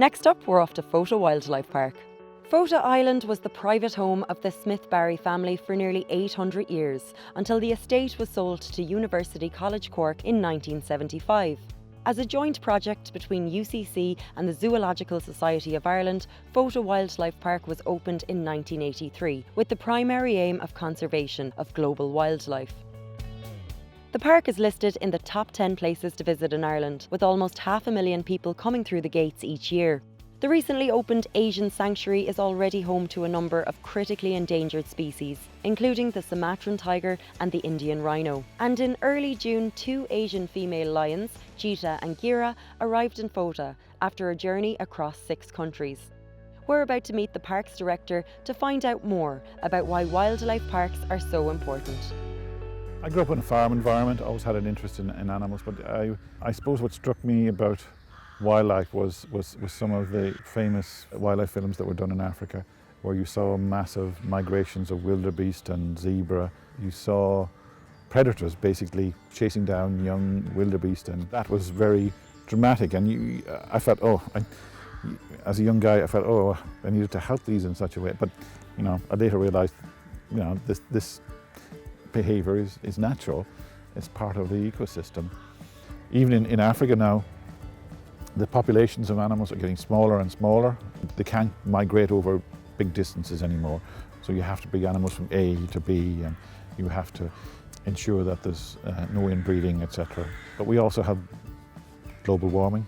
Next up, we're off to Fota Wildlife Park. Fota Island was the private home of the Smith-Barry family for nearly 800 years, until the estate was sold to University College Cork in 1975. As a joint project between UCC and the Zoological Society of Ireland, Fota Wildlife Park was opened in 1983, with the primary aim of conservation of global wildlife. The park is listed in the top 10 places to visit in Ireland, with almost 500,000 people coming through the gates each year. The recently opened Asian sanctuary is already home to a number of critically endangered species, including the Sumatran tiger and the Indian rhino. And in early June, 2 Asian female lions, Cheetah and Gira, arrived in Fota after a journey across 6 countries. We're about to meet the park's director to find out more about why wildlife parks are so important. I grew up in a farm environment, always had an interest in animals, but I suppose what struck me about wildlife was some of the famous wildlife films that were done in Africa, where you saw massive migrations of wildebeest and zebra. You saw predators basically chasing down young wildebeest, and that was very dramatic. And I felt, as a young guy, I felt, I needed to help these in such a way. But I later realised, this behaviour is natural. It's part of the ecosystem. Even in Africa now, the populations of animals are getting smaller and smaller. They can't migrate over big distances anymore. So you have to bring animals from A to B, and you have to ensure that there's no inbreeding, etc. But we also have global warming.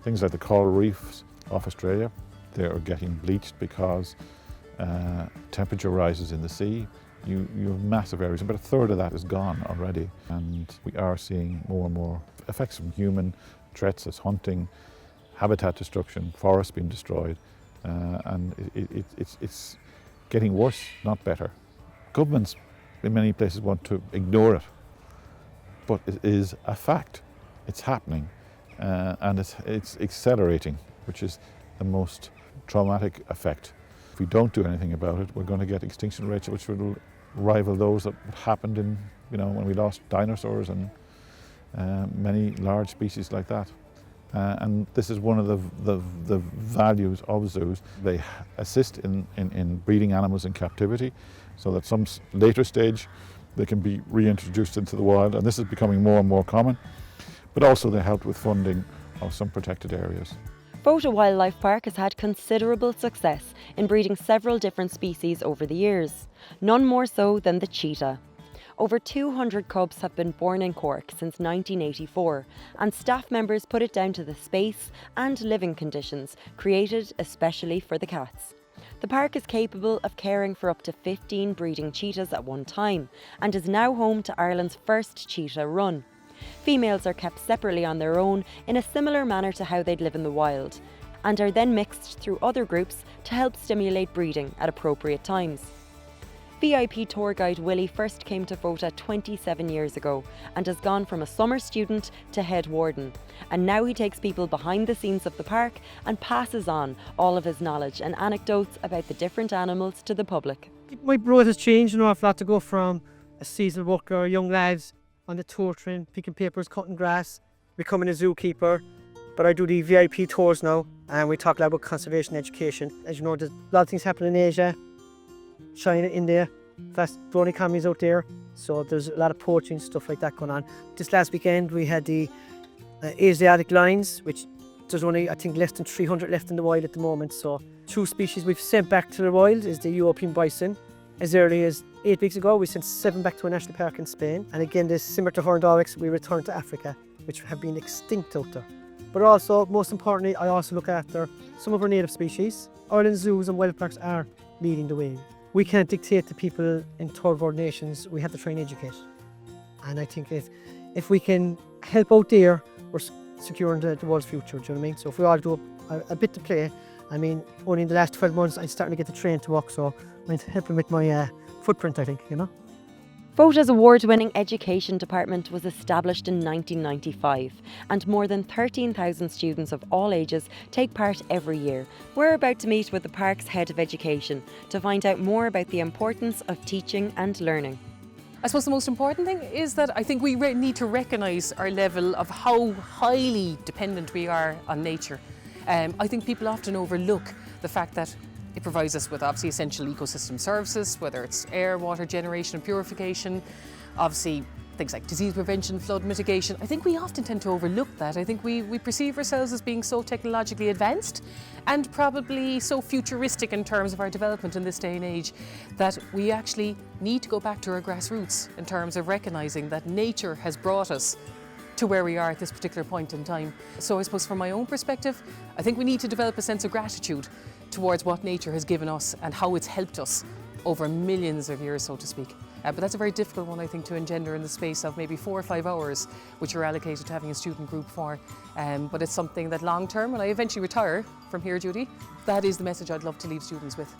Things like the coral reefs off Australia, they are getting bleached because temperature rises in the sea. You have massive areas, about a third of that is gone already. And we are seeing more and more effects from human threats as hunting, habitat destruction, forests being destroyed, and it's getting worse, not better. Governments in many places want to ignore it, but it is a fact. It's happening, and it's accelerating, which is the most traumatic effect. If we don't do anything about it, we're going to get extinction rates which will rival those that happened in, when we lost dinosaurs and many large species like that. And this is one of the values of zoos. They assist in breeding animals in captivity, so that some later stage they can be reintroduced into the wild, and this is becoming more and more common. But also they help with funding of some protected areas. Fota Wildlife Park has had considerable success in breeding several different species over the years, none more so than the cheetah. Over 200 cubs have been born in Cork since 1984, and staff members put it down to the space and living conditions created especially for the cats. The park is capable of caring for up to 15 breeding cheetahs at one time, and is now home to Ireland's first cheetah run. Females are kept separately on their own in a similar manner to how they'd live in the wild, and are then mixed through other groups to help stimulate breeding at appropriate times. VIP tour guide Willie first came to Fota 27 years ago and has gone from a summer student to head warden. And now he takes people behind the scenes of the park and passes on all of his knowledge and anecdotes about the different animals to the public. My road has changed an awful lot to go from a seasonal worker, young lads on the tour train, picking papers, cutting grass, becoming a zookeeper. But I do the VIP tours now, and we talk a lot about conservation education. As you know, there's a lot of things happening in Asia, China, India, fast growing economies out there, so there's a lot of poaching, stuff like that going on. This last weekend we had the Asiatic lions, which there's only, I think, less than 300 left in the wild at the moment. So 2 species we've sent back to the wild is the European bison. As early as 8 weeks ago we sent 7 back to a national park in Spain, and again the similar to horned oryx we returned to Africa, which have been extinct out there. But also, most importantly, I also look after some of our native species. Ireland's zoos and wild parks are leading the way. We can't dictate to people in third world nations, we have to try and educate. And I think if we can help out there, we're securing the world's future, do you know what I mean? So if we all do a bit to play, I mean, only in the last 12 months I'm starting to get the train to walk, so I'm helping with my footprint, I think, Fota's award-winning education department was established in 1995, and more than 13,000 students of all ages take part every year. We're about to meet with the park's head of education to find out more about the importance of teaching and learning. I suppose the most important thing is that I think we need to recognise our level of how highly dependent we are on nature. I think people often overlook the fact that it provides us with obviously essential ecosystem services, whether it's air, water generation and purification, obviously things like disease prevention, flood mitigation. I think we often tend to overlook that. I think we perceive ourselves as being so technologically advanced and probably so futuristic in terms of our development in this day and age that we actually need to go back to our grassroots in terms of recognising that nature has brought us to where we are at this particular point in time. So I suppose from my own perspective, I think we need to develop a sense of gratitude towards what nature has given us and how it's helped us over millions of years, so to speak. But that's a very difficult one, I think, to engender in the space of maybe 4 or 5 hours, which you're allocated to having a student group for. But it's something that long term, when I eventually retire from here, Judy, that is the message I'd love to leave students with.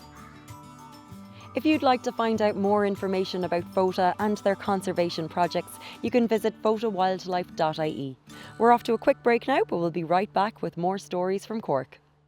If you'd like to find out more information about Fota and their conservation projects, you can visit fotawildlife.ie. We're off to a quick break now, but we'll be right back with more stories from Cork.